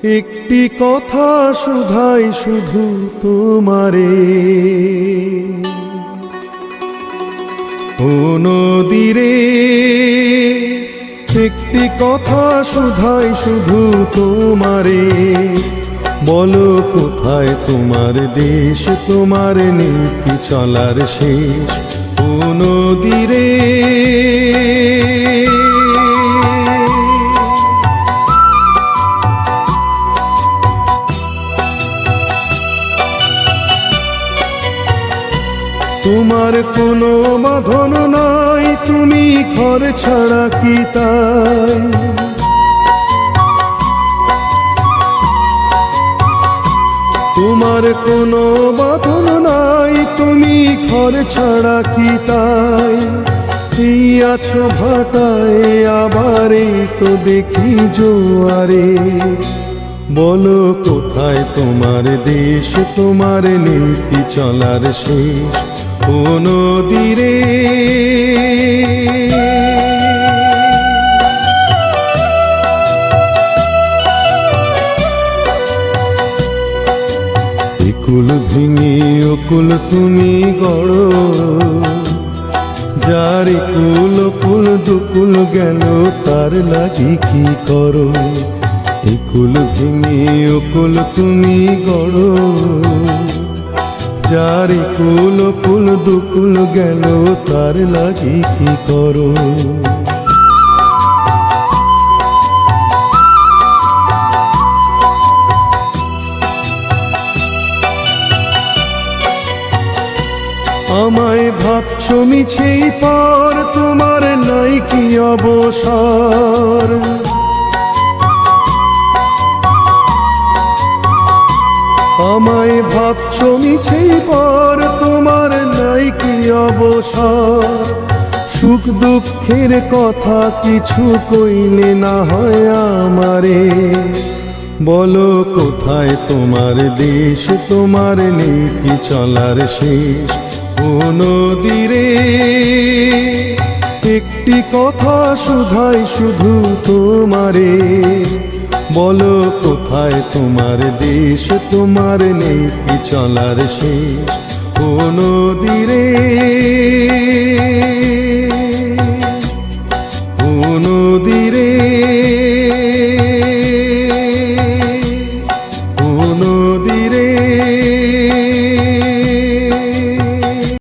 একটি কথা শুধাই শুধু তোমারে, ও নদীরে একটি কথা শুধাই শুধু তোমারে। বলো কোথায় তোমার দেশ, তোমার নীতি চলার শেষ, ও নদীরে। তোমার কোনো বাঁধন নাই, তুমি ঘর ছাড়া কি তাই? তোমার কোনো বাঁধন নাই, তুমি ঘর ছাড়া কি তাই? এই আছো ভাটায়, আবার এই তো দেখি জোয়ারে। বলো কোথায় তোমার দেশ, তোমার নীতি চলার শেষ, ও নদীরে। একুল ভেঙে অকুল তুমি গড়ো, যার একুল অকুল দুকুল গেল তার লাগি কি করো? একুল ভেঙে অকুল তুমি গড়ো, যার একুল অকুল দুকুল গেল তার লাগি কি করো? আমায় ভাবছো মিছেই পর, তোমার নাই কি অবসর? আমায় ভাবছো মিছেই পর, তোমার নাই কি অবসর? সুখ দুঃখের কথা কিছু কইলে না হয় আমারে। বলো কোথায় তোমার দেশ, তোমার নীতি চলার শেষ, ও নদীরে। একটি কথা শুধাই শুধু তোমারে, বলো কোথায় তোমার দেশ, তোমার নীতি চলার শেষ, ও নদীরে।